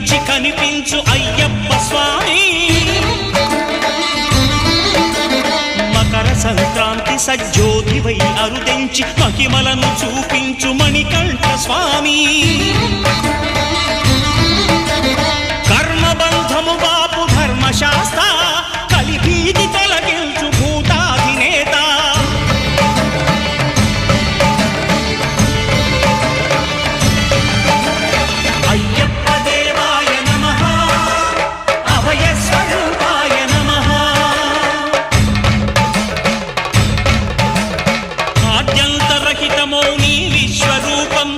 కనిపించి కనిపించు అయ్యప్ప స్వామి మకర సంక్రాంతి సజ్జోతివై అరుదెంచి మహిమలను చూపించు మణికంఠ స్వామి కర్మబంధము బాపు ధర్మశాస్త్ర కలిభీతి తొలగించు భూతాధినేత అయ్యప్ప దేవాయ నమః అభయ స్వరూపాయ నమః ఆద్యంతరహితమౌ నీ విశ్వరూపం